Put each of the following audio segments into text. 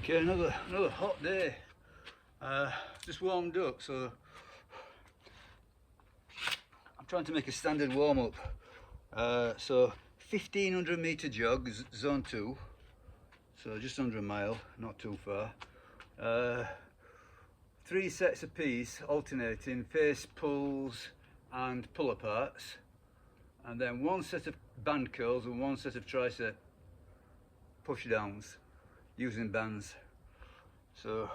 Okay, another hot day. Just warmed up, so I'm trying to make a standard warm up. So 1500 meter jog, zone 2, so just under a mile, not too far. 3 sets apiece, alternating face pulls and pull aparts, and then 1 set of band curls and 1 set of tricep push downs using bands. So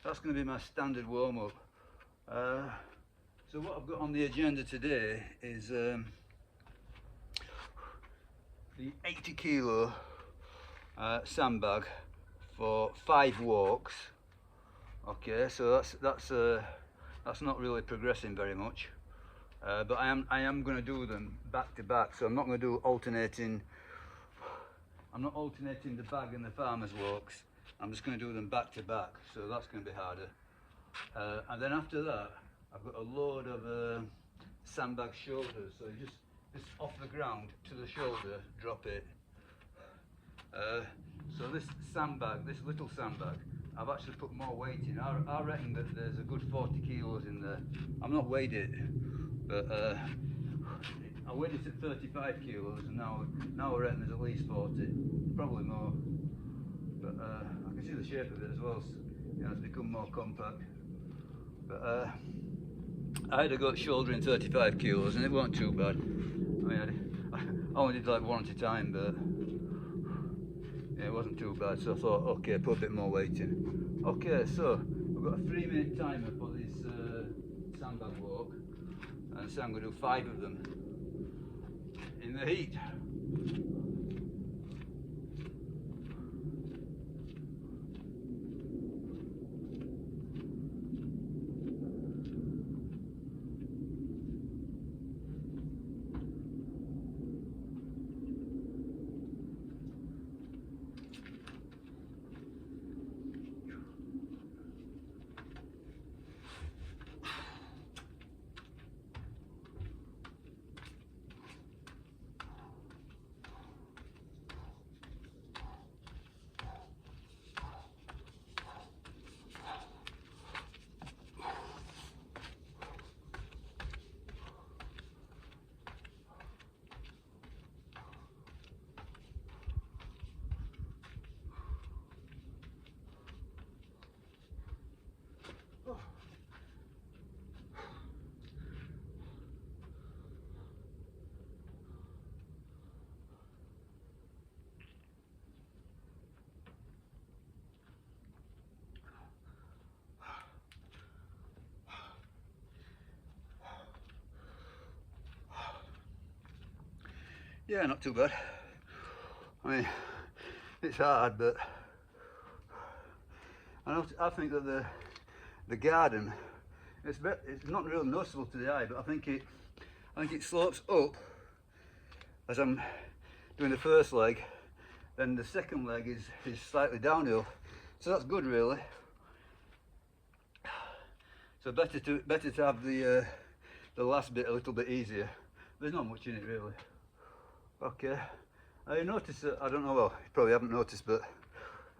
that's going to be my standard warm up. So what I've got on the agenda today is the 80 kilo sandbag for 5 walks. Okay, so that's not really progressing very much, but I am going to do them back to back. So I'm not going to do alternating. I'm not alternating the bag and the farmer's walks. I'm just going to do them back to back, so that's going to be harder. And then after that, I've got a load of sandbag shoulders. So you just off the ground to the shoulder, drop it. So this sandbag, this little sandbag, I've actually put more weight in. I reckon that there's a good 40 kilos in there. I'm not weighed it, but I weighed it at 35 kilos, and now I reckon there's at least 40, probably more. But I can see the shape of it as well. You know, it's become more compact. But I had a go at shouldering 35 kilos, and it wasn't too bad. I mean, I only did like 1 at a time, but yeah, it wasn't too bad. So I thought, okay, put a bit more weight in. Okay, so I've got a 3-minute timer for this sandbag walk, and so I'm going to do 5 of them in the heat. Yeah, not too bad. I mean, it's hard, but I think that the garden, it's not really noticeable to the eye, but I think it slopes up as I'm doing the first leg. Then the second leg is slightly downhill, so that's good really. So better to have the last bit a little bit easier. There's not much in it really. Okay, I noticed that, I don't know, well, you probably haven't noticed, but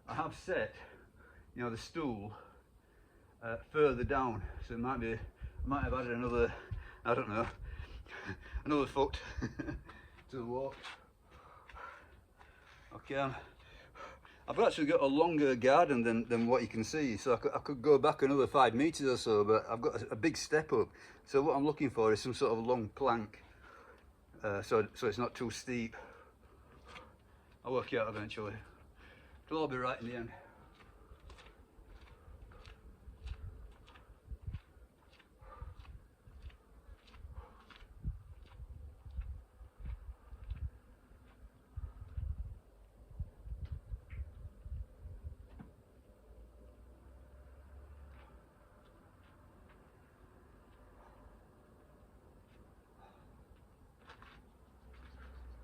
I have set, you know, the stool further down, so it might have added another, I don't know, another foot to the walk. Okay, I've actually got a longer garden than what you can see, so I could go back another 5 meters or so, but I've got a big step up. So what I'm looking for is some sort of long plank, so it's not too steep. I'll work it out eventually. It'll all be right in the end.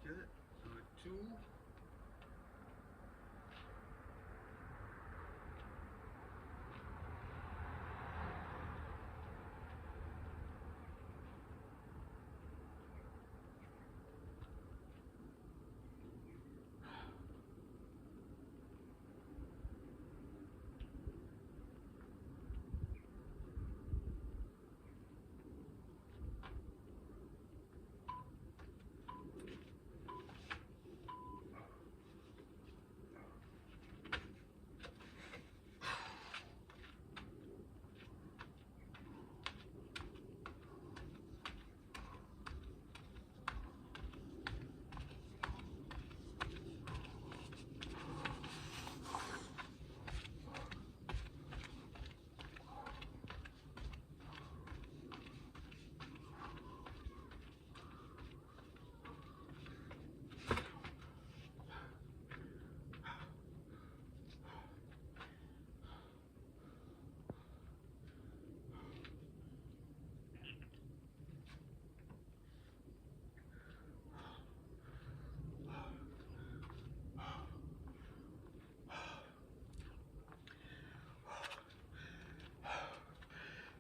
Get it? So 2.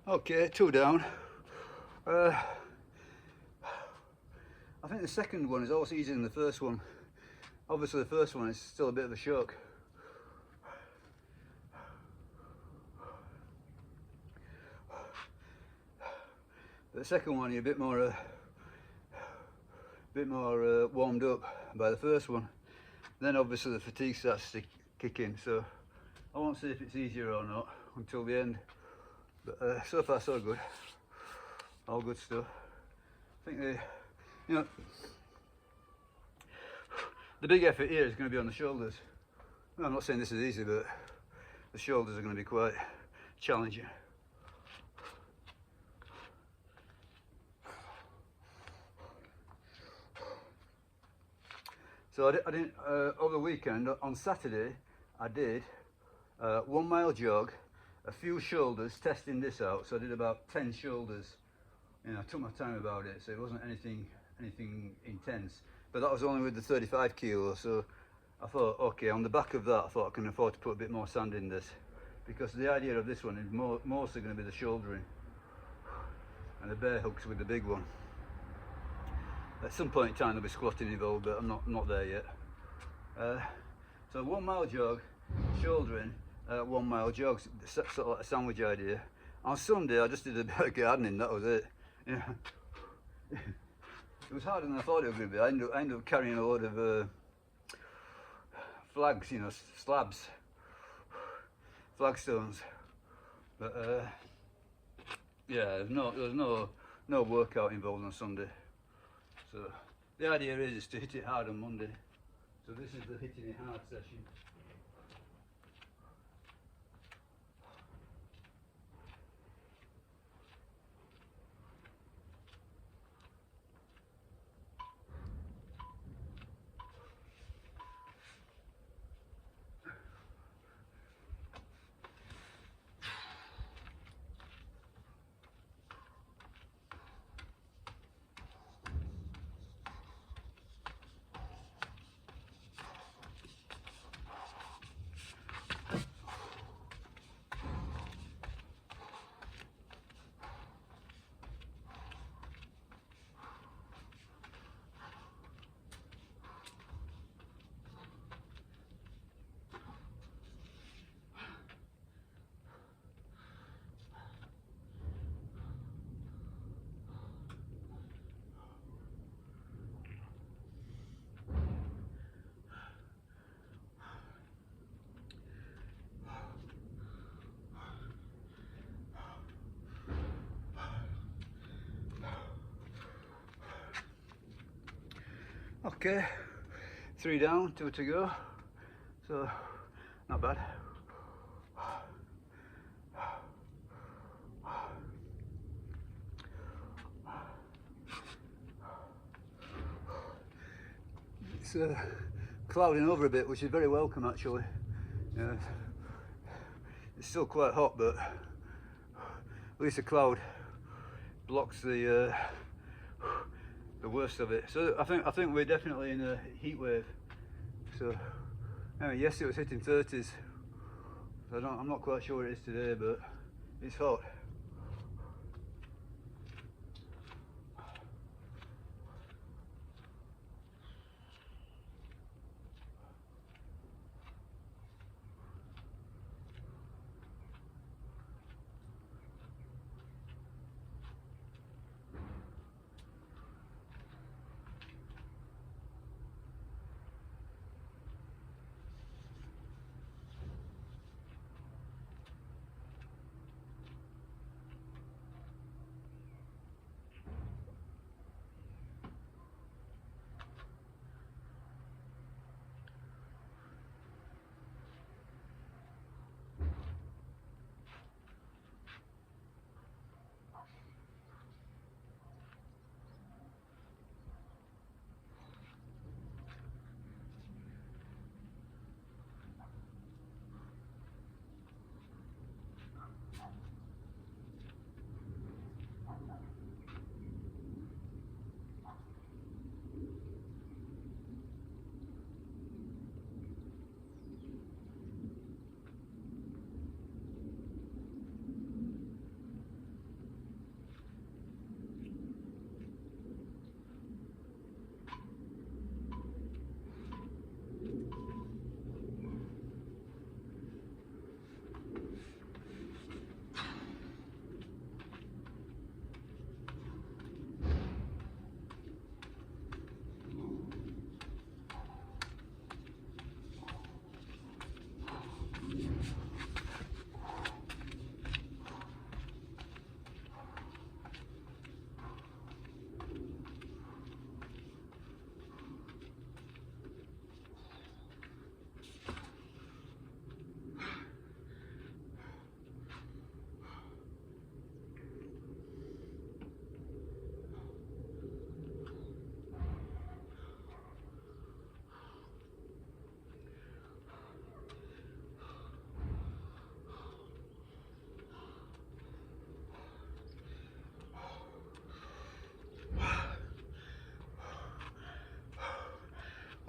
Okay, 2 down. I think the second one is always easier than the first one. Obviously the first one is still a bit of a shock. But the second one you're a bit more warmed up by the first one. Then obviously the fatigue starts to kick in, so I won't say if it's easier or not until the end. But so far so good. All good stuff. I think the big effort here is going to be on the shoulders. Well, I'm not saying this is easy, but the shoulders are going to be quite challenging. So I didn't over the weekend, on Saturday, I did 1 mile jog, a few shoulders, testing this out. So I did about 10 shoulders. You know, I took my time about it, so it wasn't anything intense. But that was only with the 35 kilos. So I thought, okay, on the back of that, I thought I can afford to put a bit more sand in this, because the idea of this one is mostly going to be the shouldering and the bear hooks with the big one. At some point in time there'll be squatting involved, but I'm not there yet. So 1 mile jog, shouldering, 1 mile jog, sort of like a sandwich idea. On Sunday I just did a bit of gardening, that was it. You know, it was harder than I thought it was going to be. I ended up carrying a load of flags, you know, slabs, flagstones. But yeah, there was no workout involved on Sunday. So the idea is to hit it hard on Monday. So this is the hitting it hard session. Okay, 3 down, 2 to go, so not bad. It's clouding over a bit, which is very welcome actually. It's still quite hot, but at least the cloud blocks the worst of it. So I think we're definitely in a heat wave. So anyway, yesterday it was hitting 30s. So I'm not quite sure what it is today, but it's hot.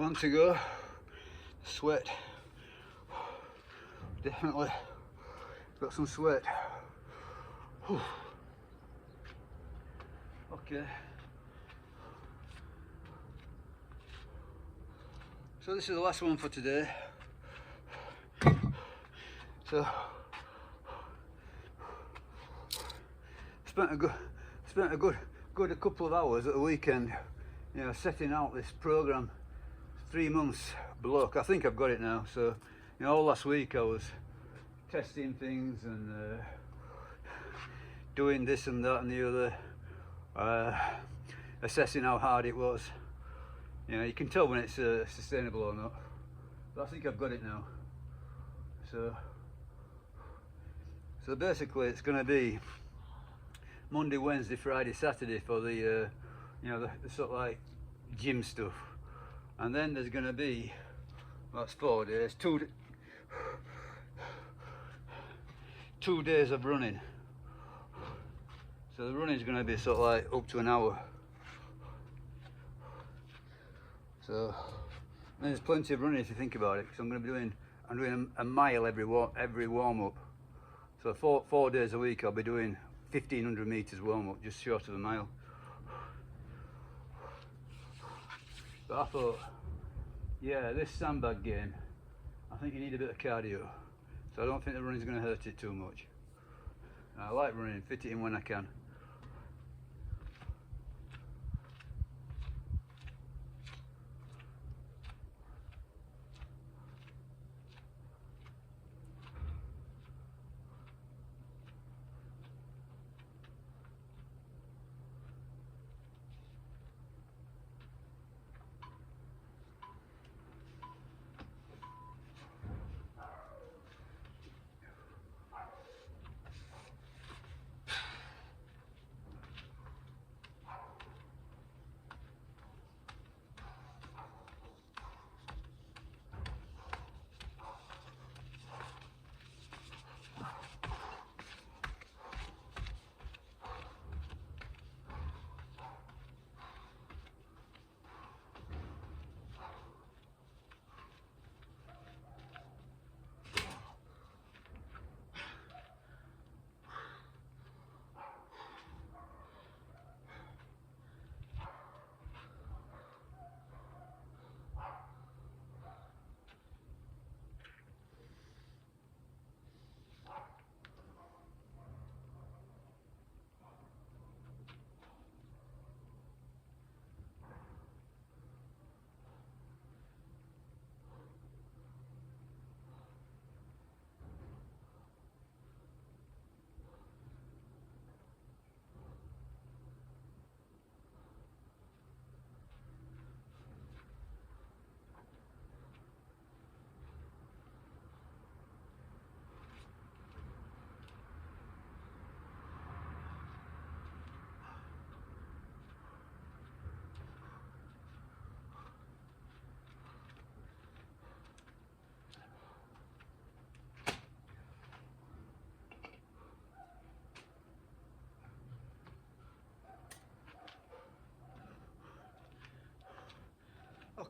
One to go. Sweat. Definitely got some sweat. Whew. Okay. So this is the last one for today. So spent a good couple of hours at the weekend, you know, setting out this program. 3 months block. I think I've got it now. So, you know, all last week I was testing things and doing this and that and the other, assessing how hard it was. You know, you can tell when it's sustainable or not. But I think I've got it now. So basically, it's going to be Monday, Wednesday, Friday, Saturday for the you know, the sort of like gym stuff, and then there's going to be, well, that's 4 days, 2 days of running. So the running is going to be sort of like up to an hour. So there's plenty of running if you think about it, because I'm doing a mile every warm up. So 4 days a week I'll be doing 1500 meters warm up, just short of a mile. But I thought, yeah, this sandbag game, I think you need a bit of cardio. So I don't think the running's going to hurt it too much. I like running, fit it in when I can.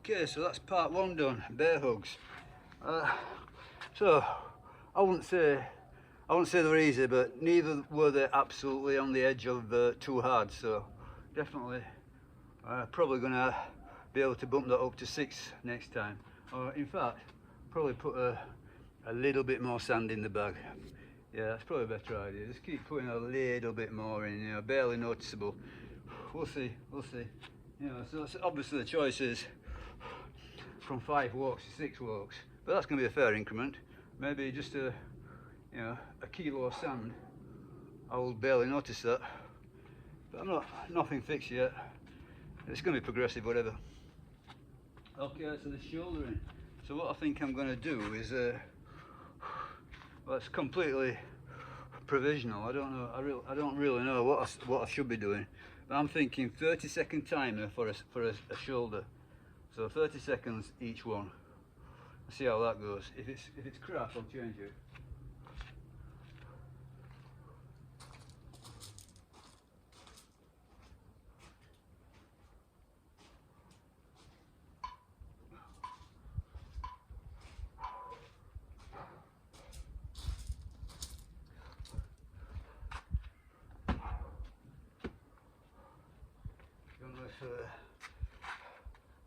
Okay, so that's part one done, bear hugs. So I wouldn't say they were easy, but neither were they absolutely on the edge of too hard. So definitely, probably gonna be able to bump that up to 6 next time. Or in fact, probably put a little bit more sand in the bag. Yeah, that's probably a better idea. Just keep putting a little bit more in, you know, barely noticeable. We'll see. You know, so that's obviously the choice is from 5 walks to 6 walks, but that's going to be a fair increment. Maybe just a kilo of sand. I will barely notice that, but I'm nothing fixed yet. It's going to be progressive, whatever. Okay, so the shouldering. So what I think I'm going to do is, well, it's completely provisional. I don't know. I don't really know what I should be doing. But I'm thinking 30-second timer for a shoulder. So 30 seconds each one. Let's see how that goes. If it's crap, I'll change it.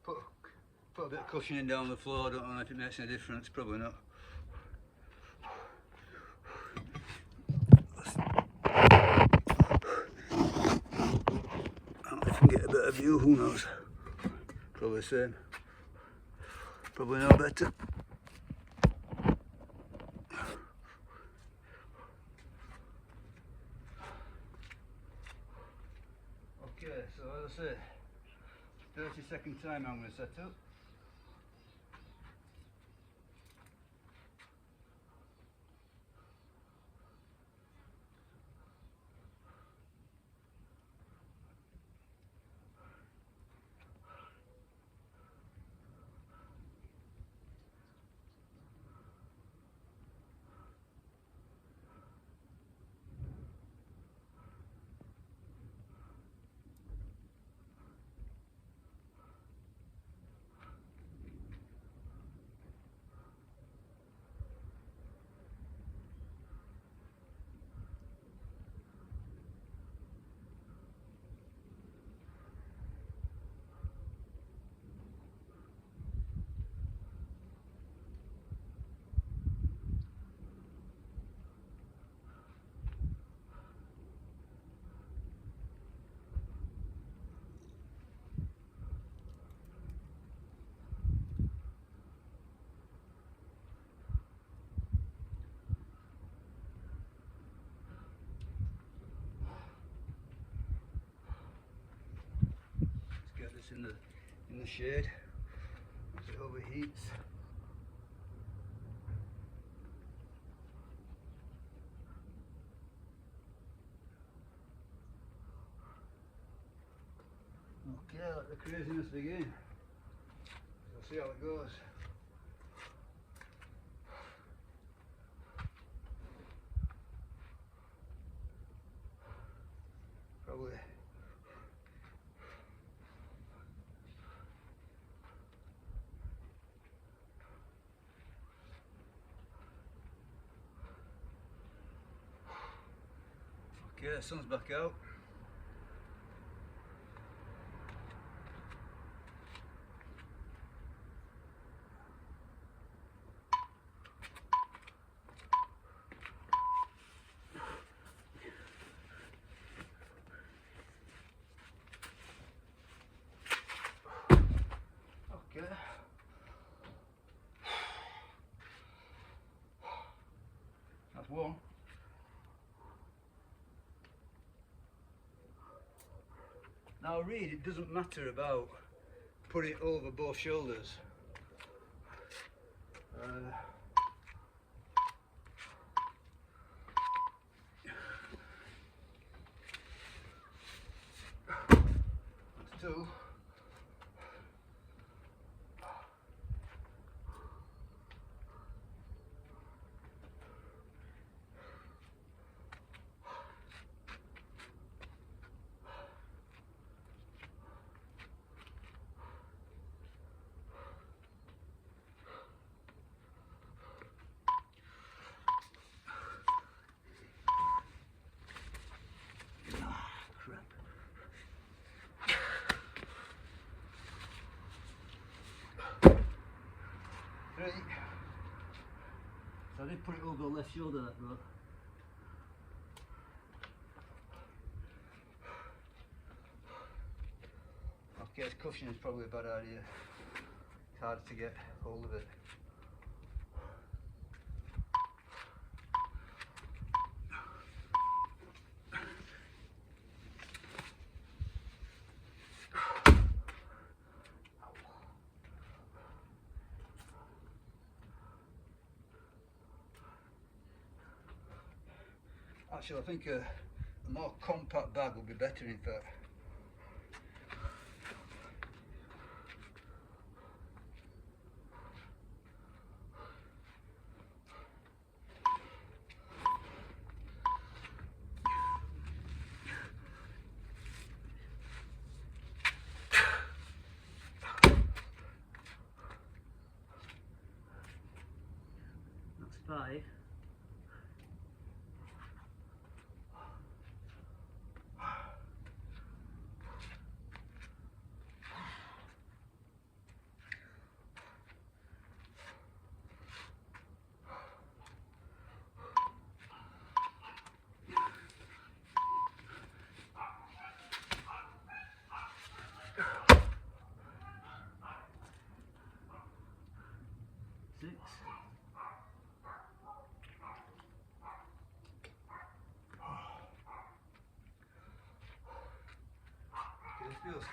put a bit of cushioning down the floor. I don't know if it makes any difference, probably not. I don't know if I can get a better view, who knows? Probably the same. Probably no better. Okay, so as I say, 30-second time I'm going to set up. Get this in the shade as it overheats. Okay, let the craziness begin. We'll see how it goes. Probably. Okay, the sun's back out. Okay. That's one. Now read, it doesn't matter about putting it over both shoulders. That's two. Three. So I did put it over the left shoulder that row. Okay, this cushion is probably a bad idea. It's hard to get hold of it. Actually, I think a more compact bag would be better in fact. That's 5.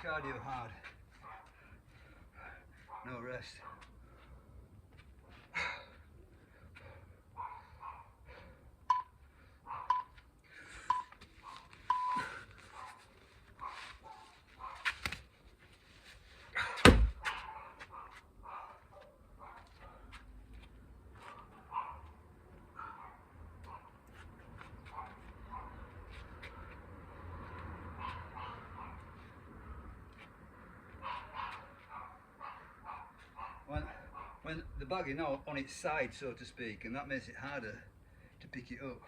cardio hard. No rest. When the bag is now on its side, so to speak, and that makes it harder to pick it up.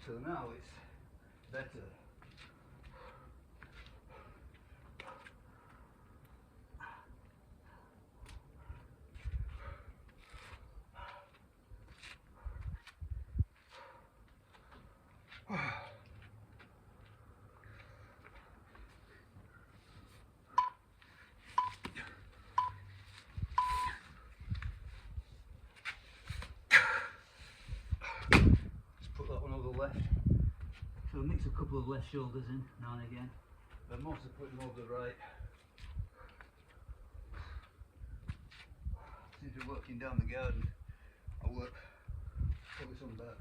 So now it's better. Left. So mix a couple of left shoulders in now and again, but mostly put them over the right. Since we're working down the garden, I'll work focus on back.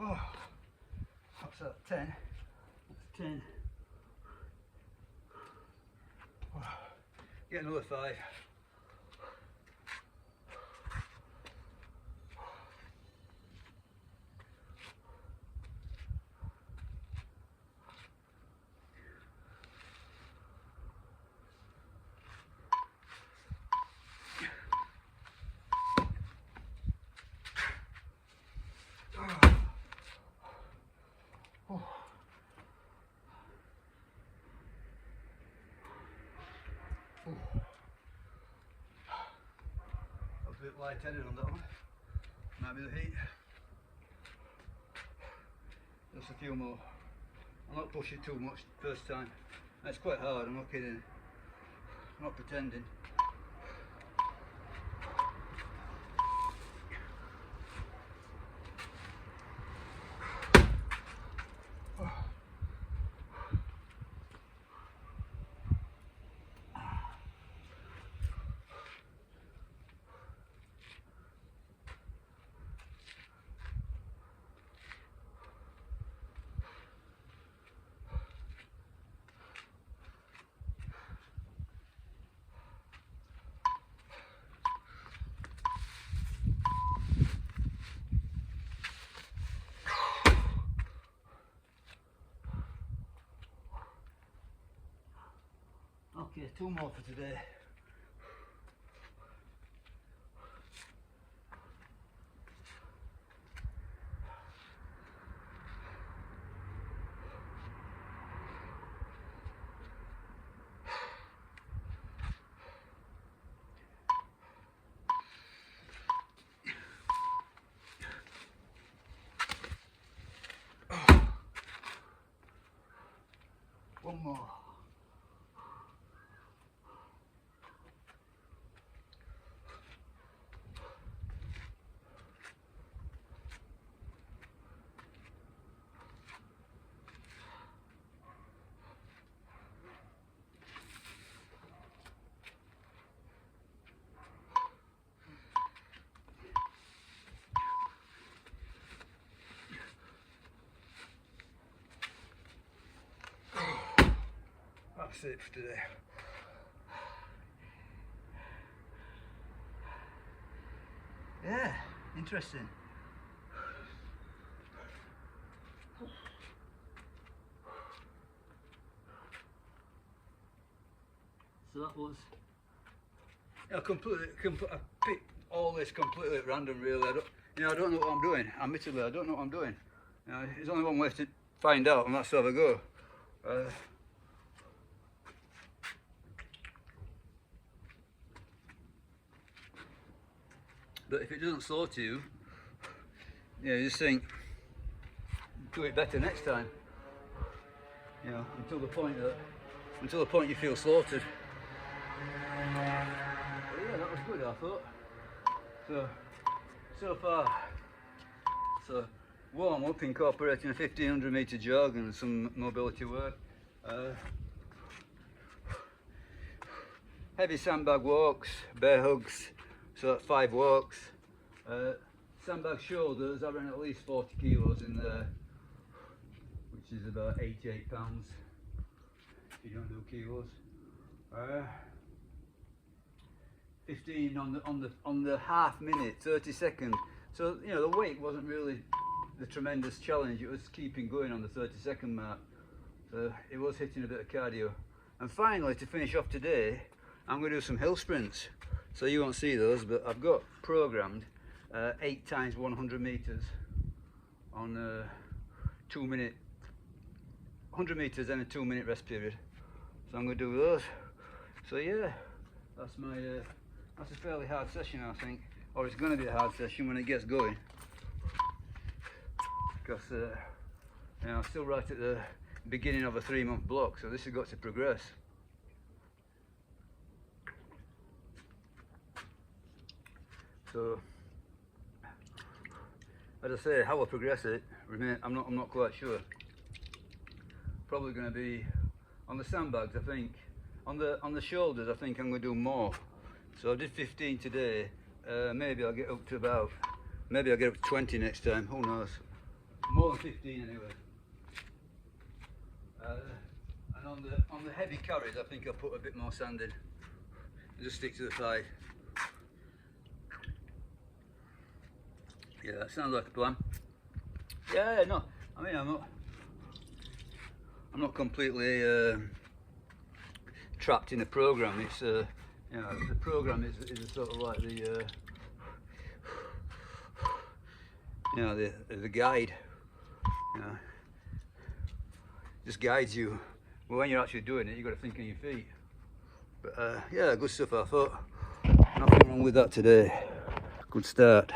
Oh. So 10, that's 10. Get another 5. A bit light-headed on that one. Might be the heat. Just a few more. I'll not push it too much first time. That's quite hard, I'm not kidding. I'm not pretending. Okay, 2 more for today. One more. That's it for today. Yeah, interesting. So that was I picked all this completely at random, really. I don't know what I'm doing. Admittedly, I don't know what I'm doing. There's only one way to find out, and that's to have a go. but if it doesn't slow to you, you just think, do it better next time. You know, until the point you feel slaughtered. But yeah, that was good, I thought. So far, warm up incorporating a 1500 metre jog and some mobility work. Heavy sandbag walks, bear hugs, so 5 walks. Sandbag shoulders, I ran at least 40 kilos in there, which is about 88 pounds if you don't do kilos. 15 on the half minute, 30 seconds. So you know the weight wasn't really the tremendous challenge. It was keeping going on the 30-second mark. So it was hitting a bit of cardio. And finally, to finish off today, I'm going to do some hill sprints. So you won't see those, but I've got programmed 8 times 100 meters on 2 minute, 100 meters and a 2 minute rest period. So I'm going to do those. So yeah, that's my that's a fairly hard session, I think, or it's going to be a hard session when it gets going, because you know, I'm still right at the beginning of a 3-month block, so this has got to progress. So as I say, how I progress it, I'm not quite sure. Probably going to be on the sandbags, I think. On the shoulders, I think I'm going to do more. So I did 15 today. Maybe I'll get up to about, maybe I'll get up to 20 next time. Who knows? More than 15 anyway. And on the heavy carries, I think I'll put a bit more sand in. Just stick to the thigh. Yeah, that sounds like a plan. Yeah, no, I mean I'm not completely trapped in a program. It's you know, the program is a sort of like the you know, the guide. You know, just guides you. But when you're actually doing it, you've got to think on your feet. But yeah, good stuff, I thought. Nothing wrong with that today. Good start.